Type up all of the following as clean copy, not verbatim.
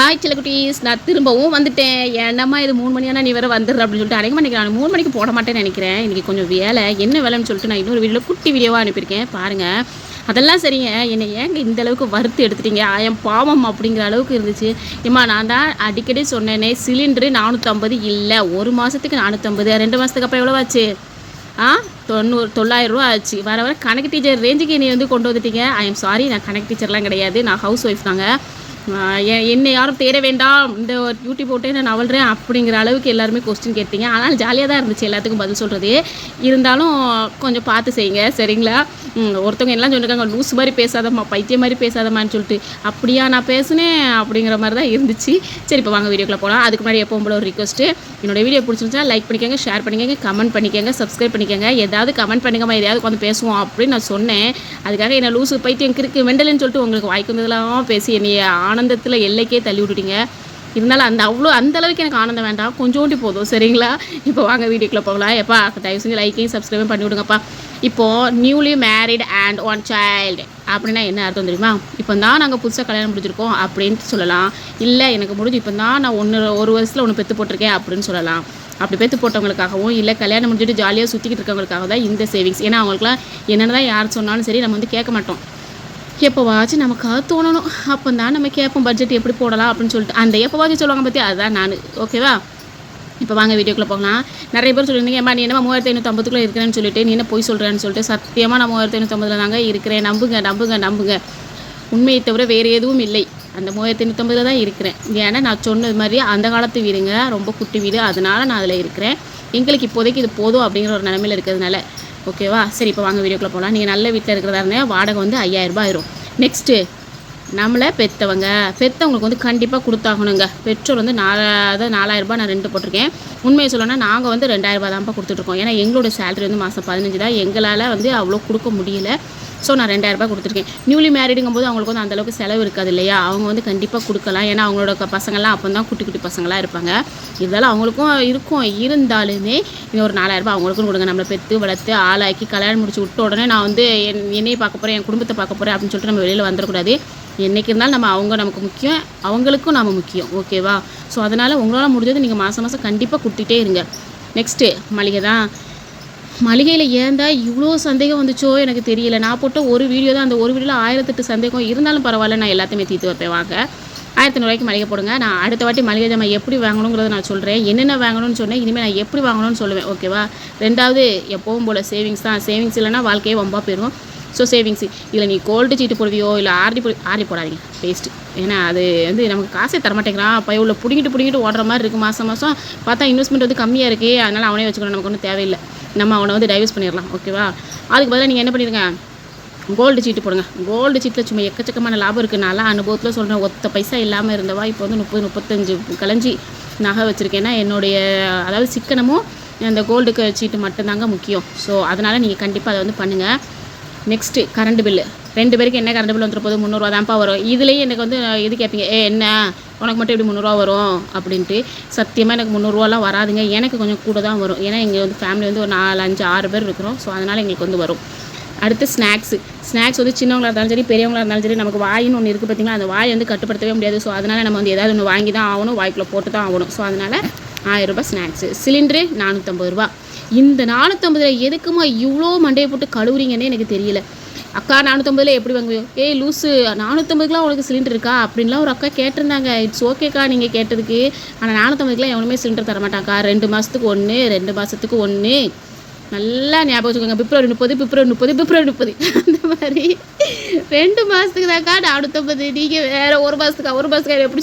Hi செல்லக்குட்டீஸ், நான் திரும்பவும் வந்துட்டேன். என்னம்மா இது 3 மணி ஆனால் நீ வேறு வந்துடுற அப்படின்னு சொல்லிட்டு அன்றைக்கி மணிக்கு நான் 3 மணிக்கு போட மாட்டேன்னு நினைக்கிறேன். இன்றைக்கி கொஞ்சம் வேலை, என்ன வேலைன்னு சொல்லிட்டு நான் இன்னொரு வீடியோவில் குட்டி வீடியோவாக அனுப்பியிருக்கேன் பாருங்கள். அதெல்லாம் சரிங்க, என்னை ஏங்க இந்த அளவுக்கு வறுத்து எடுத்துட்டீங்க, ஆயம் பாவம் அப்படிங்கிற அளவுக்கு இருந்துச்சு. ஏம்மா நான் தான் அடிக்கடி சொன்னேனே, சிலிண்டரு 450 இல்லை, ஒரு மாதத்துக்கு 450, 2 மாதத்துக்கு அப்புறம் எவ்வளோ ஆச்சு? 900 ரூபா ஆச்சு. வர வர கணக்கு டீச்சர் ரேஞ்சுக்கு என்னை வந்து கொண்டு வந்துட்டீங்க. ஐ எம் சாரி, நான் கணக்கு டீச்சர்லாம் கிடையாது, நான் ஹவுஸ் ஒய்ஃப் தாங்க. என்னை யாரும் தேட வேண்டாம், இந்த டியூட்டி போட்டே நான் நவல்றேன் அப்படிங்கிற அளவுக்கு எல்லாருமே கொஸ்டின் கேட்டீங்க. ஆனால் ஜாலியாக தான் இருந்துச்சு எல்லாத்துக்கும் பதில் சொல்கிறது. இருந்தாலும் கொஞ்சம் பார்த்து செய்யுங்க சரிங்களா. ஒருத்தவங்க எல்லாம் சொல்லியிருக்காங்க, லூஸ் மாதிரி பேசாதம்மா, பைத்தியம் மாதிரி பேசாதம்மான்னு சொல்லிட்டு. அப்படியா நான் பேசுனேன் அப்படிங்கிற மாதிரி தான் இருந்துச்சு. சரி, இப்போ வாங்க வீடியோக்குள்ளே போகலாம். அதுக்கு முன்னாடி எப்பவும் போல ஒரு ரிக்வஸ்ட்டு, என்னோடய வீடியோ பிடிச்சிருந்துச்சா லைக் பண்ணிக்கோங்க, ஷேர் பண்ணிக்கோங்க, கமெண்ட் பண்ணிக்கோங்க, சப்ஸ்கிரைப் பண்ணிக்கோங்க. ஏதாவது கமெண்ட் பண்ணிக்கமா, எதையாவது உட்காந்து பேசுவோம் அப்படின்னு நான் சொன்னேன். அதுக்காக என்ன லூஸு பைத்தியம் கிறுக்கு மெண்டல்னு சொல்லிட்டு உங்களுக்கு வாய்க்கு வந்ததெல்லாம் பேசி என்னை ஆனந்தத்தில் எல்லைக்கே தள்ளி விட்டுட்டீங்க. இருந்தாலும் அந்த அளவுக்கு எனக்கு ஆனந்தம் வேண்டாம், கொஞ்சோண்டி போதும் சரிங்களா. இப்போ வாங்க வீடியோக்குள்ளே போகலாம். எப்பா தயவு செஞ்சு லைக்கையும் சப்ஸ்கிரைபும் பண்ணி விடுங்கப்பா. இப்போது நியூலி மேரிட் அண்ட் 1 சைல்டு அப்படின்னா என்ன அர்த்தம் தெரியுமா? இப்போ தான் நாங்கள் புதுசாக கல்யாணம் முடிஞ்சிருக்கோம் அப்படின்ட்டு சொல்லலாம். இல்லை எனக்கு முடிஞ்சு இப்போ தான் நான் ஒரு வருஷத்தில் ஒன்று பெற்று போட்டிருக்கேன் அப்படின்னு சொல்லலாம். அப்படி பெற்று போட்டவங்களுக்காகவும் இல்லை கல்யாணம் முடிஞ்சுட்டு ஜாலியாக சுற்றிக்கிட்டு இருக்கவங்களுக்காக தான் இந்த சேவிங்ஸ். ஏன்னா அவங்களுக்குலாம் என்னென்ன தான் யார் சொன்னாலும் சரி நம்ம வந்து கேட்க மாட்டோம். எப்போவாச்சும் நமக்காக தோணணும், அப்போ தான் நம்ம கேட்போம் பட்ஜெட் எப்படி போடலாம் அப்படின்னு சொல்லிட்டு. அந்த எப்போவாச்சும் சொல்லுவாங்க பற்றி அதுதான் நான். ஓகேவா? இப்போ வாங்க வீடியோக்குள்ளே போகலாம். நிறைய பேர் சொல்லியிருந்தீங்க, ஏம்மா நீ என்னமா 3550 இருக்கிறேன்னு சொல்லிட்டு நீ என்ன போய் சொல்கிறேன்னு சொல்லிட்டு. சத்தியமாக நான் 3550 தாங்க இருக்கிறேன். நம்புங்க. உண்மையை தவிர வேறு எதுவும் இல்லை. அந்த 3550 தான் இருக்கிறேன். ஏன்னா நான் சொன்னது மாதிரி அந்த காலத்து வீடுங்க, ரொம்ப குட்டி வீடு, அதனால் நான் அதில் இருக்கிறேன். எங்களுக்கு இப்போதைக்கு இது போதும் அப்படிங்கிற ஒரு நிலமையில் இருக்கிறதுனால. ஓகேவா? சரி, இப்போ வாங்க வீடியோக்குள்ளே போகலாம். நீங்கள் நல்ல வீட்டில் இருக்கிறதா இருந்தால் வாடகை வந்து 5000 ரூபாய் ஆயிரும். நெக்ஸ்ட்டு நம்மளை பெற்றவங்களுக்கு வந்து கண்டிப்பாக கொடுத்தாகணுங்க. பெற்றோர் வந்து 4000 ரூபாய் நான் 2 போட்டிருக்கேன். உண்மையை சொல்லணும்னா நாங்கள் வந்து 2000 ரூபாய் தான்ப்பா கொடுத்துட்ருக்கோம். ஏன்னா எங்களோட சேலரி வந்து மாதம் 15 தான், எங்களால் வந்து அவ்வளோ கொடுக்க முடியல. ஸோ நான் 2000 ரூபாய் கொடுத்துருக்கேன். நியூலி மேரிடுங்கும் போது அவங்களுக்கு வந்து அந்தளவுக்கு செலவு இருக்காது இல்லையா. அவங்க வந்து கண்டிப்பாக கொடுக்கலாம். ஏன்னா அவங்களோட பசங்கள்லாம் அப்போ தான் குட்டி பசங்களாக இருப்பாங்க. இருந்தாலும் அவங்களுக்கும் இருக்கும். இருந்தாலுமே இந்த ஒரு 4000 ரூபாய் அவங்களுக்கும் கொடுங்க. நம்மளை பெற்று வளர்த்து ஆளாக்கி கல்யாணம் முடிச்சு விட்ட உடனே நான் வந்து என்னையை பார்க்க போகிறேன், என் குடும்பத்தை பார்க்க போகிறேன் அப்படின்னு சொல்லிட்டு நம்ம வெளியில் வந்துடக்கூடாது. என்றைக்கு இருந்தாலும் அவங்க நமக்கு முக்கியம், அவங்களுக்கும் நம்ம முக்கியம். ஓகேவா? ஸோ அதனால் உங்களால் முடிஞ்சது நீங்கள் மாதம் கண்டிப்பாக கொடுத்துட்டே இருங்க. நெக்ஸ்ட்டு மளிகை தான். மளிகையில் ஏன்டா இவ்வளோ சந்தேகம் வந்துச்சோ எனக்கு தெரியல. நான் போட்ட ஒரு வீடியோ தான், அந்த ஒரு வீடியோவில் 1008 சந்தேகம் இருந்தாலும் பரவாயில்ல, நான் எல்லாத்தையுமே தீர்த்து வைப்பேன். வாங்க 1500 ரூபாய்க்கு மளிகை போடுங்க. நான் அடுத்த வாட்டி மளிகை ஜாமான் எப்படி வாங்கணுங்கிறத நான் சொல்கிறேன். என்னென்ன வாங்கணும்னு சொன்னேன், இனிமேல் நான் எப்படி வாங்கணும்னு சொல்லுவேன். ஓகேவா? ரெண்டாவது எப்பவும் போல் சேவிங்ஸ் தான். சேவிங்ஸ் இல்லைனா வாழ்க்கையே வம்பா போயிடும். ஸோ சேவிங்ஸ் இதில் நீ கோல்டு சீட்டு போடுவியோ இல்லை ஆர்டி போடாதீங்க, வேஸ்ட்டு. ஏன்னா அது வந்து நமக்கு காசே தரமாட்டேங்கிறான். பையவில் பிடிங்கிட்டு ஓடுற மாதிரி இருக்குது. மாதம் பார்த்தா இன்வெஸ்ட்மெண்ட் வந்து கம்மியாக இருக்குது. அதனால் அவனே வச்சுக்கணும், நமக்கு ஒன்றும் தேவையில்லை. நம்ம அவனை வந்து டைவர்ஸ் பண்ணிடலாம். ஓகேவா? அதுக்கு பதிலாக நீங்கள் என்ன பண்ணிடுங்க, கோல்டு சீட்டு போடுங்க. கோல்டு சீட்டில் சும்மா எக்கச்சக்கமான லாபம் இருக்குது. நல்லா அனுபவத்தில் சொல்கிறேன். ஒத்த பைசா இல்லாமல் இருந்தவா இப்போ வந்து 30-35 கலைஞ்சி நகை வச்சுருக்கேன்னா என்னுடைய அதாவது சிக்கனமும் அந்த கோல்டுக்கு சீட்டு மட்டும்தாங்க முக்கியம். ஸோ அதனால் நீங்கள் கண்டிப்பாக அதை வந்து பண்ணுங்கள். Next current bill. 2 பேருக்கு என்ன கரண்ட் பில் வந்துட்டு போது 300 ரூபா தான்ப்பா வரும். இதுலேயே எனக்கு வந்து எது கேட்பீங்க, என்ன உனக்கு மட்டும் எப்படி 300 ரூபா வரும் அப்படின்ட்டு. சத்தியமாக எனக்கு 300 ரூபாலாம் வராதுங்க. எனக்கு கொஞ்சம் கூட தான் வரும். ஏன்னா இங்கே வந்து ஃபேமிலி வந்து ஒரு 4, 5, 6 பேர் இருக்கிறோம். ஸோ அதனால் எங்களுக்கு வந்து வரும். அடுத்து ஸ்நாக்ஸ் வந்து சின்னவங்களாக இருந்தாலும் சரி பெரியவங்களாக இருந்தாலும் சரி, நமக்கு வாயின்னு ஒன்று இருக்குது பார்த்தீங்களா, அந்த வாயை வந்து கட்டுப்படுத்தவே முடியாது. ஸோ அதனால் நம்ம வந்து ஏதாவது ஒன்று வாங்கி தான் ஆகணும், வாய்க்குள்ளே போட்டு தான் ஆகணும். ஸோ அதனால் 1000 ரூபாய் ஸ்நாக்ஸு. சிலிண்டரு 450 ரூபா. இந்த 450 எதுக்குமா இவ்வளோ மண்டையை போட்டு கழுவுறீங்கன்னே எனக்கு தெரியல. அக்கா 450 எப்படி வாங்குவோம்? லூஸு 450க்குலாம் உங்களுக்கு சிலிண்டர் இருக்கா அப்படின்லாம் ஒரு அக்கா கேட்டிருந்தாங்க. இட்ஸ் ஓகேக்கா நீங்கள் கேட்டதுக்கு. ஆனால் 450க்குலாம் எவனுமே சிலிண்டர் தரமாட்டாக்கா. 2 மாதத்துக்கு 1, 2 மாதத்துக்கு 1. நல்லா ஞாபகம் வச்சுக்கோங்க. பிப்ரவரி 30 அந்த மாதிரி 2 மாதத்துக்கு தான்க்கா 450. நீங்கள் வேறு ஒரு மாதத்துக்கு எப்படி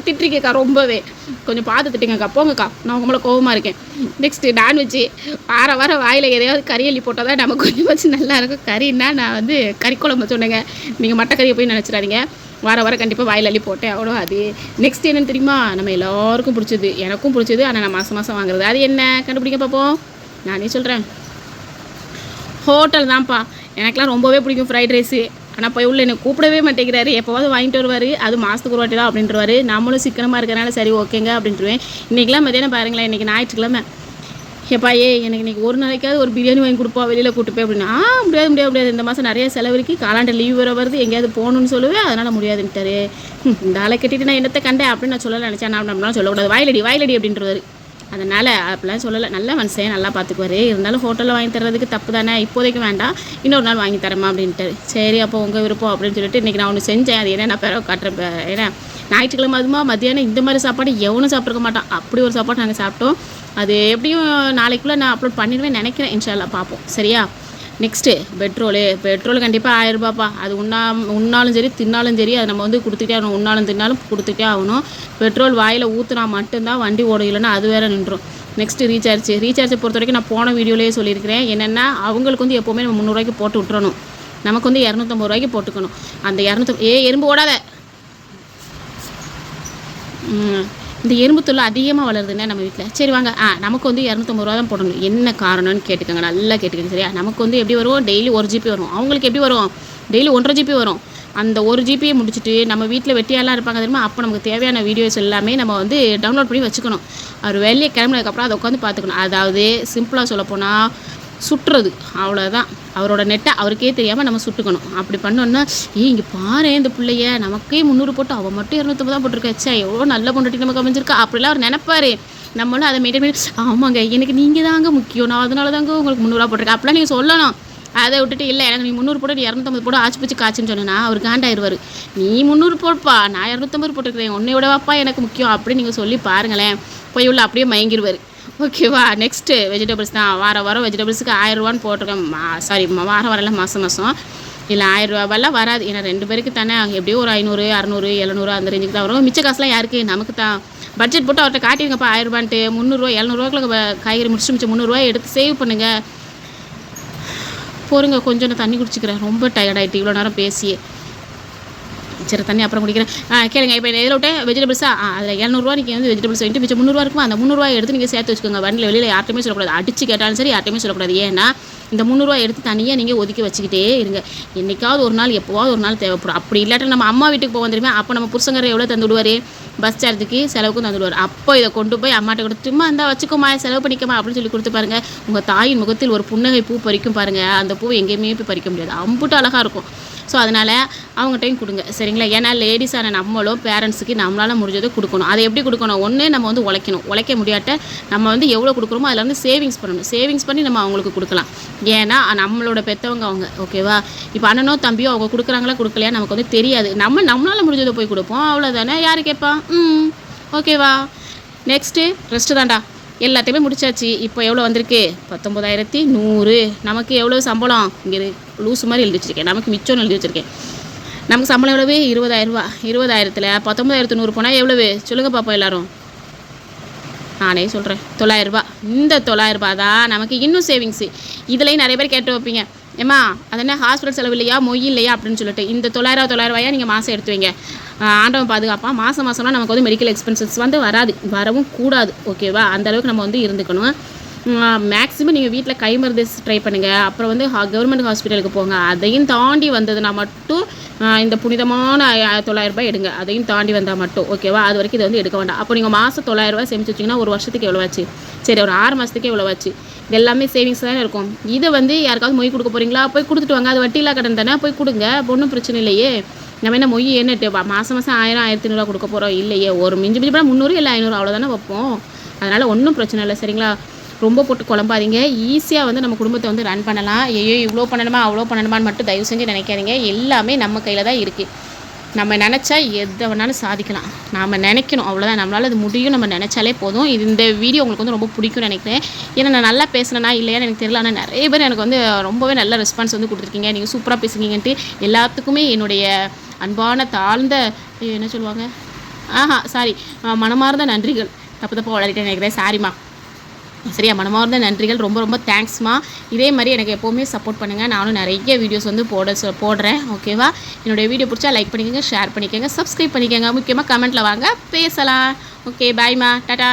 திட்டுறீங்கக்கா. ரொம்பவே கொஞ்சம் பார்த்து திட்டுங்கக்கா, போங்கக்கா. நான் உங்க மேலே கோவமாக இருக்கேன். Next non veg. வார வாயில் எதையாவது கறி அள்ளி போட்டால் தான் நமக்கு கொஞ்சம் நல்லாயிருக்கும். கறின்னா நான் வந்து கறி குழம்பு சொன்னேங்க, நீங்கள் மட்டக்கறியை போய் நினச்சிடாதீங்க. வார கண்டிப்பாக வாயில் அள்ளி போட்டேன், அவ்வளோ. அது நெக்ஸ்ட் என்னென்னு தெரியுமா? நம்ம எல்லாருக்கும் பிடிச்சது, எனக்கும் பிடிச்சது, ஆனால் நான் மாதம் வாங்குறது. அது என்ன கண்டுபிடிக்க பார்ப்போம். நானே சொல்கிறேன், ஹோட்டல் தான்ப்பா. எனக்குலாம் ரொம்பவே பிடிக்கும் ஃப்ரைட் ரைஸு. ஆனால் போய் உள்ள என்னை கூப்பிடவே மாட்டேங்கிறாரு. எப்போவாவது வாங்கிட்டு வருவார், அது மாதத்துக்கு ஒரு வாட்டி தான் அப்படின்றவாரு. நம்மளும் சிக்கனமாக இருக்கிறனால சரி ஓகேங்க அப்படின்ட்டுருவேன். இன்றைக்கெலாம் மதியானம் பாருங்களேன், இன்றைக்கி ஞாயிற்றுக்கிழமை ஏப்பா எனக்கு இன்றைக்கி ஒரு நாளைக்காவது ஒரு பிரியாணி வாங்கி கொடுப்பா வெளியில் கூட்டு போய் அப்படின்னா முடியாது இந்த மாதம் நிறைய செலவு இருக்குது, காலாண்டு லீவ் வர வருது, எங்கேயாவது போகணுன்னு சொல்லுவேன், அதனால் முடியாதுன்ட்டாரு. இந்த ஆளை கட்டிட்டு நான் என்னத்தை கண்டேன் அப்படின்னு நான் சொல்ல நினச்சேன். நம்மளாம் சொல்லக்கூடாது, வாயிலடி அப்படின்றவர். அதனால் அப்படிலாம் சொல்லலை. நல்ல மனுஷன், நல்லா பார்த்துக்குவார். இருந்தாலும் ஹோட்டலில் வாங்கி தர்றதுக்கு தப்பு தானே, இப்போதைக்கு வேண்டாம், இன்னொரு நாள் வாங்கி தரமா அப்படின்ட்டாரு. சரி அப்போ உங்கள் விருப்பம் அப்படின்னு சொல்லிட்டு இன்றைக்கி நான் ஒன்று செஞ்சேன். அது என்ன நான் பிறகு காட்டுறேன். ஏன்னா ஞாயிற்றுக்கிழமை அதுமா மத்தியானம் இந்த மாதிரி சாப்பாடு எவனும் சாப்பிட்ருக்க மாட்டான். அப்படி ஒரு சாப்பாடு நாங்கள் சாப்பிட்டோம். அது எப்படியும் நாளைக்குள்ளே நான் அப்லோட் பண்ணிடுவேன் நினைக்கிறேன். இன்ஷால்லா பார்ப்போம். சரியா? நெக்ஸ்ட்டு பெட்ரோல் கண்டிப்பாக 1000 ரூபாப்பா. அது உண்ணாலும் சரி தின்னாலும் சரி, அது நம்ம வந்து கொடுத்துட்டே ஆகணும். உண்ணாலும் தின்னாலும் கொடுத்துட்டே ஆகணும். பெட்ரோல் வாயில் ஊற்றுனா மட்டும்தான் வண்டி ஓடும், இல்லைன்னா அது வேறு நின்றும். நெக்ஸ்ட்டு ரீசார்ஜை பொறுத்த வரைக்கும் நான் போன வீடியோலேயே சொல்லியிருக்கிறேன். என்னென்னா அவங்களுக்கு வந்து எப்போவுமே நம்ம 300 ரூபாய்க்கு போட்டு விட்டுறணும். நமக்கு வந்து 250 ரூபாய்க்கு போட்டுக்கணும். அந்த 200 எறும்பு ஓடாத, இந்த எறும்பு தொல்லை அதிகமாக வளருதுன்னா நம்ம வீட்டில். சரி வாங்க, நமக்கு வந்து 250 ரூபா தான் போடணும். என்ன காரணம்னு கேட்டுக்கோங்க, நல்லா கேட்டுக்கோங்க. சரியா? நமக்கு வந்து எப்படி வரும், டெய்லி 1 GB வரும். அவங்களுக்கு எப்படி வரும், டெய்லி 1.5 GB வரும். அந்த 1 GB முடிச்சுட்டு நம்ம வீட்டில் வெட்டியாலாம் இருப்பாங்க தெரியுமா, அப்போ நமக்கு தேவையான வீடியோஸ் எல்லாமே நம்ம வந்து டவுன்லோட் பண்ணி வச்சுக்கணும். அவர் வெளியே கிளம்புனதுக்கப்புறம் அதை உட்காந்து பார்த்துக்கணும். அதாவது சிம்பிளாக சொல்லப்போனால் சுட்டுறது, அவ்வளோதான். அவரோட நெட்டை அவருக்கே தெரியாமல் நம்ம சுட்டுக்கணும். அப்படி பண்ணோன்னா இங்கே பாரு இந்த பிள்ளைய நமக்கே 300 போட்டு அவள் மட்டும் 250 தான் போட்டிருக்காச்சா, எவ்வளோ நல்ல பொண்டாட்டி நமக்கு அமைஞ்சிருக்கா அப்படிலாம் அவர் நினைப்பார். நம்மளும் அதை மெயின்டைன் பண்ணி ஆமாங்க எனக்கு நீங்கள் தாங்க முக்கியம், நான் அதனால தாங்க உங்களுக்கு 300 ரூபா போட்டிருக்கேன் அப்படிலாம் நீங்கள் சொல்லணும். அதை விட்டுட்டு இல்லை எனக்கு நீ 300 போட்டு 250 போட்டு ஆச்சு பிச்சு காய்ச்சின்னு சொன்னா அவர் காண்டாயிருவார். நீ 300 போடுப்பா, நான் 250 போட்டுருக்கிறேன், உன்னை விடவாப்பா எனக்கு முக்கியம் அப்படின்னு நீங்கள் சொல்லி பாருங்களேன். போய் உள்ள அப்படியே மயங்கிடுவார். ஓகேவா? நெக்ஸ்ட்டு வெஜிடபிள்ஸ் தான். வாரம் வெஜிடபிள்ஸுக்கு 1000 ரூபான்னு போட்டிருக்கேன். சாரி, வாரம் மாதம் இல்லை 1000 ரூபாயெல்லாம் வராது. ஏன்னா 2 பேருக்கு தானே, எப்படியும் ஒரு 500 600 700 அந்த ரேஞ்சுக்கு தான் வரும். மிச்ச காசுலாம் யாருக்கு, நமக்கு தான். பட்ஜெட் போட்டு அவர்கிட்ட காட்டிடுங்கப்பா 1000 ரூபான்ட்டு. 300 ரூபா 700 ரூபாய்க்குள்ள காய்கறி முடிச்சுட்டு மிச்சம் 300 ரூபாய் எடுத்து சேவ் பண்ணுங்கள். போருங்க, கொஞ்சம் நான் தண்ணி குடிச்சிக்கிறேன், ரொம்ப டயர்டாகிட்டு இவ்வளோ நேரம் பேசியே. சரி தண்ணி அப்புறம் குடிக்கிறேன். கேளுங்க, இப்போ எதில் விட்டு வெஜிடபிள்ஸா அதில் 700 ரூபா நீங்கள் வந்து வெஜிடபிள்ஸ் வாங்கிட்டு மிச்சம் 300 ரூபா இருக்குமா, அந்த 300 ரூபாய் எடுத்து நீங்கள் சேர்த்து வச்சுக்கோங்க. வண்டியில் வெளியில் யார்ட்டுமே சொல்லக்கூடாது, அடிச்சு கேட்டாலும் சரி யார்ட்டுமே சொல்லக்கூடாது. ஏன்னா இந்த 300 ரூபா எடுத்து தனியாக நீங்கள் ஒதுக்கி வச்சுக்கிட்டே இருங்க. என்றைக்காவது ஒரு நாள் எப்போவாவது ஒரு நாள் தேவைப்படும். அப்படி இல்லாட்டி நம்ம அம்மா வீட்டுக்கு போக வந்துருமே, அப்போ நம்ம புருஷங்கரை எவ்வளோ தந்து விடுவார், பஸ் சார்ஜுக்கு செலவுக்கும் தந்து விடுவார். அப்போ இதை கொண்டு போய் அம்மாட்ட கொடுத்துமா இந்த வச்சுக்கோமா செலவு பண்ணிக்கமா அப்படின்னு சொல்லி கொடுத்து பாருங்கள். உங்கள் தாயின் முகத்தில் ஒரு புன்னகை பூ பறிக்கும் பாருங்கள். அந்த பூ எங்கேயுமே போய் பறிக்க முடியாது, அம்புட்டு அழகாக இருக்கும். ஸோ அதனால் அவங்ககிட்டையும் கொடுங்க. சரிங்களா? ஏன்னா லேடிஸான நம்மளும் பேரண்ட்ஸுக்கு நம்மளால் முடிஞ்சதை கொடுக்கணும். அதை எப்படி கொடுக்கணும், ஒன்று நம்ம வந்து உழைக்க முடியாட்ட நம்ம வந்து எவ்வளோ கொடுக்குறோமோ அதில் வந்து சேவிங்ஸ் பண்ணணும். சேவிங்ஸ் பண்ணி நம்ம அவங்களுக்கு கொடுக்கலாம். ஏன்னா நம்மளோட பெற்றவங்க அவங்க. ஓகேவா? இப்போ அண்ணனோ தம்பியோ அவங்க கொடுக்குறாங்களா கொடுக்கலையா நமக்கு வந்து தெரியாது. நம்மளால் முடிஞ்சதை போய் கொடுப்போம், அவ்வளோதானே. யார் கேட்பா? ஓகேவா? நெக்ஸ்ட்டு ரெஸ்ட்டு தான்டா. எல்லாத்தையுமே முடிச்சாச்சு. இப்போ எவ்வளோ வந்திருக்கு, 19100. நமக்கு எவ்வளோ சம்பளம், இங்கே லூஸு மாதிரி எழுதி வச்சுருக்கேன், நமக்கு மிச்சம்னு எழுதி வச்சுருக்கேன். நமக்கு சம்பளம் எவ்வளவு, 20000 ரூபா. 20000ல் 19100 போனால் எவ்வளவு சொல்லுங்கள் பார்ப்போம் எல்லோரும். நானே சொல்கிறேன், 900 ரூபா. இந்த 900 ரூபா தான் நமக்கு இன்னும் சேவிங்ஸு. இதுலேயும் நிறைய பேர் கேட்டு வைப்பீங்க, ஏம்மா அது என்ன ஹாஸ்பிட்டல் செலவு இல்லையா, மொய் இல்லையா அப்படின்னு சொல்லிட்டு. இந்த 900 ரூபாயா நீங்கள் மாதம் எடுத்து வைங்க. ஆண்டவன் பாதுகாப்பாக மாதம்லாம் நமக்கு வந்து மெடிக்கல் எக்ஸ்பென்சஸ் வந்து வராது, வரவும் கூடாது. ஓகேவா? அந்தளவுக்கு நம்ம வந்து இருந்துக்கணும். மேக்ஸிமம் நீங்கள் வீட்டில் கை மருந்து ட்ரை பண்ணுங்கள். அப்புறம் வந்து கவர்மெண்ட் ஹாஸ்பிட்டலுக்கு போங்க. அதையும் தாண்டி வந்ததுன்னா மட்டும் இந்த புனிதமான 900 ரூபாய் எடுங்க. அதையும் தாண்டி வந்தால் மட்டும். ஓகேவா? அது வரைக்கும் இதை வந்து எடுக்க வேண்டாம். அப்போ நீங்கள் மாதம் 900 ரூபாய் சேமிச்சு வச்சிங்கன்னா ஒரு வருஷத்துக்கு எவ்வளோ ஆச்சு, சரி ஒரு 6 மாதத்துக்கு எவ்வளோ ஆச்சு. இது எல்லாமே சேவிங்ஸ் தானே இருக்கும். இதை வந்து யாருக்காவது மொய் கொடுக்க போகிறீங்களா, போய் கொடுத்துட்டு வாங்க. அது வட்டியில்லா கடன் தானே, போய் கொடுங்க, ஒன்றும் பிரச்சனை இல்லையே. நம்ம என்ன மொய் என்னட்டு மாதம் 1000 1500 கொடுக்க போகிறோம் இல்லையே. ஒரு மிஞ்சி போனால் 300 இல்லை 500 அவ்வளோதானே வைப்போம். அதனால் ஒன்றும் பிரச்சனை இல்லை. சரிங்களா? ரொம்ப போட்டு குழம்பாதீங்க. ஈஸியாக வந்து நம்ம குடும்பத்தை வந்து ரன் பண்ணலாம். ஐயோ இவ்வளோ பண்ணணுமா அவ்வளோ பண்ணணுமான்னு மட்டும் தயவு செஞ்சு நினைக்காதீங்க. எல்லாமே நம்ம கையில் தான் இருக்குது. நம்ம நினச்சா எதை வேணாலும் சாதிக்கலாம். நாம் நினைக்கணும், அவ்வளோதான். நம்மளால் அது முடியும், நம்ம நினச்சாலே போதும். இந்த வீடியோ உங்களுக்கு வந்து ரொம்ப பிடிக்கும்னு நினைக்கிறேன். ஏன்னா நான் நல்லா பேசுனேன்னா இல்லையான்னு எனக்கு தெரியல. ஆனால் நிறைய பேர் எனக்கு வந்து ரொம்பவே நல்ல ரெஸ்பான்ஸ் வந்து கொடுத்துருக்கீங்க. நீங்கள் சூப்பராக பேசுங்கன்ட்டு எல்லாத்துக்குமே என்னுடைய அன்பான தாழ்ந்த என்ன சொல்லுவாங்க, சாரி, மனமார்ந்த நன்றிகள். தப்பு வளரிட்டேன்னு நினைக்கிறேன், சாரிம்மா. சரியா? மனமார்ந்த நன்றிகள். ரொம்ப ரொம்ப தேங்க்ஸ்மா. இதே மாதிரி எனக்கு எப்போவுமே சப்போர்ட் பண்ணுங்கள். நானும் நிறைய வீடியோஸ் வந்து போடுறேன். ஓகேவா? என்னுடைய வீடியோ பிடிச்சா லைக் பண்ணிக்கோங்க, ஷேர் பண்ணிக்கோங்க, சப்ஸ்கிரைப் பண்ணிக்கோங்க. முக்கியமாக கமெண்ட்டில் வாங்க, பேசலாம். ஓகே, பாய்மா, டாடா.